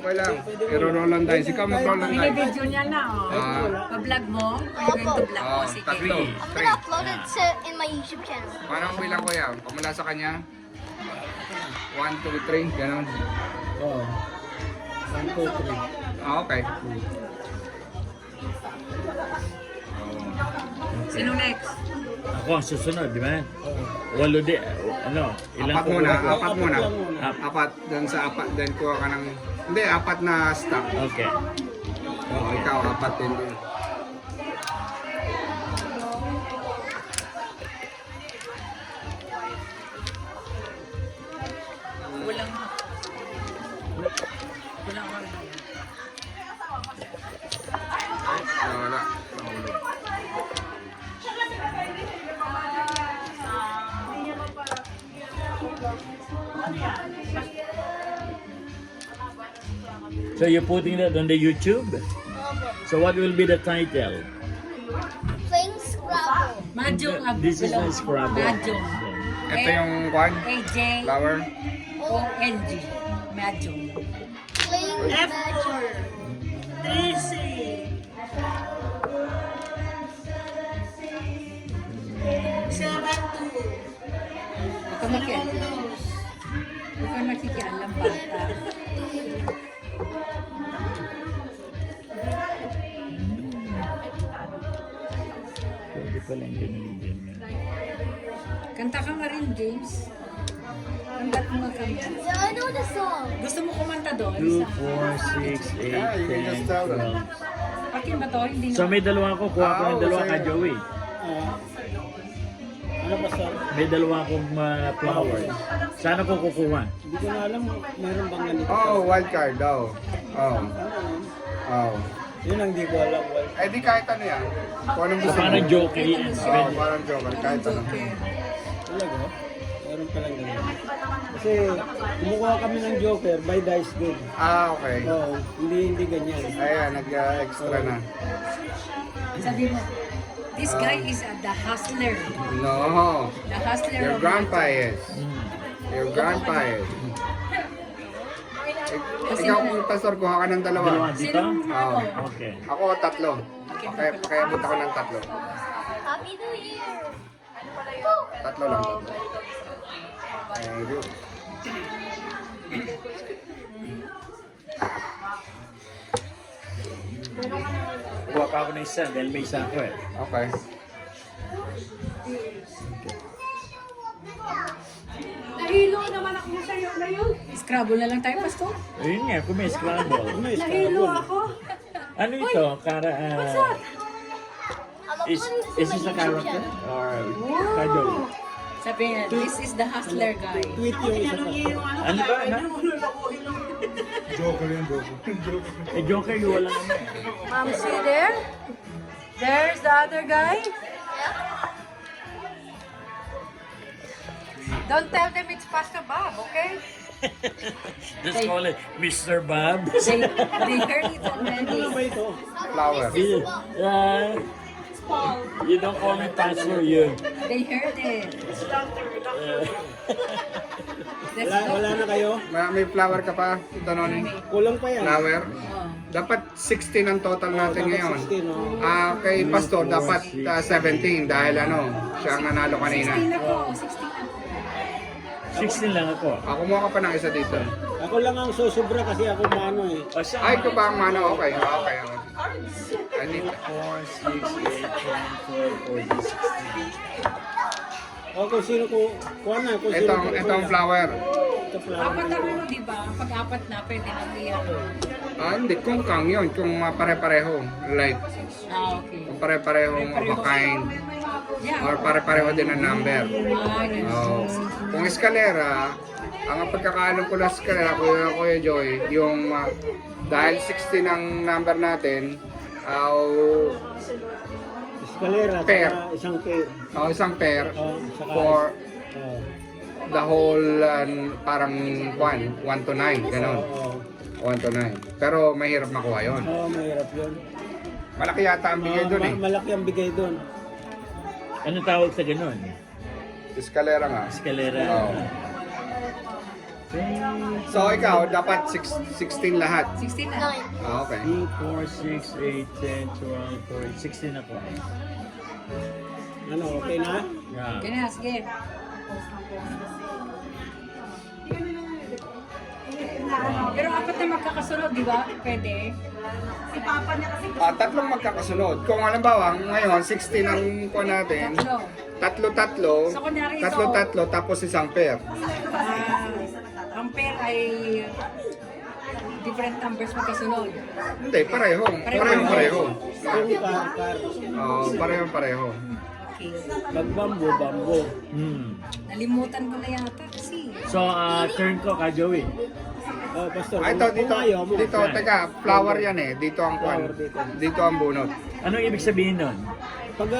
Okay lang. I-roll tayo. Ikaw mag-roll tayo. Binibidyo niya na, oh. Pa-vlog mo? Are you going to vlog mo? Sige. Tatlo. I'm gonna upload it to in my YouTube channel. Parang bilang ko yan. Pamula sa kanya. 1, 2, 3. Ganon. Oo. 1, 2, 3. Okay. Sino next? Ako ang susunod, di ba? Walo di, ano, ilang Apat muna. kukuha ko? Apat muna. Apat. Apat. Doon sa apat. Then kuha ka ng... Hindi, apat na stock. Okay. Ikaw, apat din. Walang... Walang order. Wala. Nahulog. So you're putting that on the YouTube? So what will be the title? Playing Scrabble. Mahjong. This is the Scrabble. Mahjong. Ito yung kwan. AJ Flower. O-N-G. Mahjong. Playing Magic. Huwag ka makialam. Huwag ka makikialam, bata. Pwede pala yung ganun. Kanta ka nga rin, James. Kanta ko nga kanta. Yeah, I know the song. Gusto mo kumanta doon? 2, 4, 6, 8, 10, 12. Pati ba to? Hindi So na. may dalawa ako, kuha ko ng dalawa ka Joey. Ano ba sir? May dalawa akong flower. Saan ako kukuha? Hindi ko na alam, meron bang ganito? Oh, wild card daw. Oh. Oh. Yun ang di ko alam. Eh di kahit ano yan. Kung anong gusto mo. Parang joker yan. Oo, parang joker. Kahit ano. Talaga? Meron palang ganito. Kasi kumukuha kami ng Joker by dice game. Ah, okay. Oo, hindi ganyan. Ayan, nag-extra na. Sabi mo, this guy is the hustler. No. The hustler Your of grandpa is. Your grandpa is. Ikaw kung pastor, kuha ka ng dalawa. Dalawa dito? Sinong Oo. Okay. Ako, tatlo. Kaya punta ko ng tatlo. Happy New Year. Tatlo lang. Thank you. Kuha pa ako ng isa dahil may isa ako eh. Okay. Nahilo naman ako sa'yo ngayon. Scrabble na lang tayo, Pastor. Ayun nga, kung may scramble. May Nahilo Scrabble. ako. Ano ito? Kara, I'm is uploading this this to a my YouTube character? channel. Or Kado? Sabi niya, this is the hustler guy. Tweet yung isa pa. Ano ba? Ano? Joker yun, joker. Eh, Joker, yung wala naman. See there? There's the other guy. Don't tell them it's Pastor Bob, okay? Just call it Mr. Bob. They heard it Ano ba already. ito? Flower. Uh, you don't call me pastor, you. They heard it. That's Wala na kayo? May flower ka pa? Ito nun. Kulang pa yan. Flower. Oh. Dapat 16 ang total natin Dapat ngayon. 16, no? Kay Pastor, dapat 17 dahil ano, siya ang nanalo kanina. 16 ako. 16 ako. 16 lang ako. Kumuha ka pa ng isa dito. Ako lang ang susubra kasi ako maano eh. O siya, Ay, ito ba ang mana? Okay, okay. I need 4, 6, 8, 10, 12, 14, 16. O kung sino ko, kuha na. Kung sino Itong flower. Ito flower. Apat ang ano, di ba? Pag apat na, pwede na iyan. Hindi, kung kang yun, kung pare-pareho. Like, Okay. kung pare-pareho of a kind. Yeah. Or pare-pareho din ang number. Ganun. Oh. Kung eskalera, ang pagkakaalam ko na eskalera, Kuya Joy, yung dahil 16 ang number natin, Eskalera, Pair. saka isang pair. isang pair Saka, for oh, the whole parang 1 to 9, ganun. oh, 1 to 9. Pero mahirap makuha yon. oh, mahirap yun. Malaki yata ang bigay doon eh. Malaki ang bigay doon. Ano tawag sa ganun? Eskalera nga. Escalera. Oo. So ikaw, dapat 16 lahat. 16 na. 9. Ah, okay. 4, 6, 8, 10, 12, 14, 16 ako. Ano, okay na? Yeah. Kaya na, sige. Pero apat na magkakasunod, di ba? Pwede. Tatlong magkakasunod. Kung halimbawa, ngayon, 16 ang kuha natin, Tatlo. tatlo-tatlo, So, kunyari ito- tatlo-tatlo, tapos isang pair. Ang pair ay different numbers magkasunod. Hindi, pareho. Pareho. Yung car. Oo, pareho. Okay. Pag bambo. Nalimutan ko na yata kasi. So, turn ko ka, Joey. Oh, pastor. Ah, ito, dito, kung ayaw mo, dito, teka, flower yan eh. Dito ang kwan. Flower dito. Dito ang bunot. Anong ibig sabihin nun? pag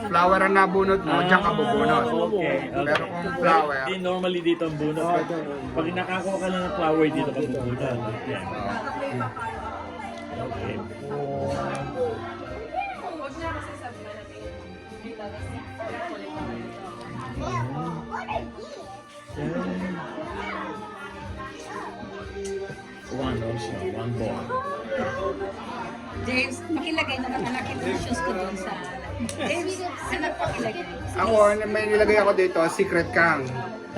Flower ang nabunot mo, diyan ka bubunot. Okay. Pero kung flower, Di normally dito ang bunot. Oh, ito. Pag nakakuha ka lang ng flower, dito ka bubunot. Yan. Okay. One also, one ball. James, pakilagay naman anak yung shoes ko dun sa... James, anak pakilagay. ako, may nilagay ako dito, secret kang.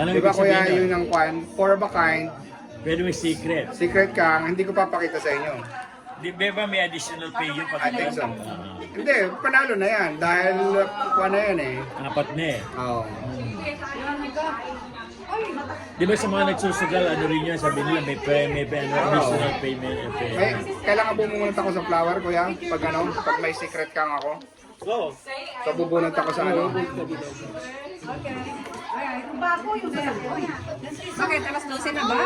Anong Di ba ibig sabihin kuya, nun? yun ang kwan, for a kind, Pwede may secret. secret kang, hindi ko papakita sa inyo. Di ba may additional pay yung pag I think so. Hindi, panalo na yan, dahil kwan na yan eh. apat na eh. Oo. Di ba sa mga nagsusugal, ano rin yun, sabi nila may additional payment. May, kailangan bumunot ako sa flower, kuya, pag ano, pag may secret kang ako. Oo. So bubunot ako sa ano. Bakit? Alas 12 na ba?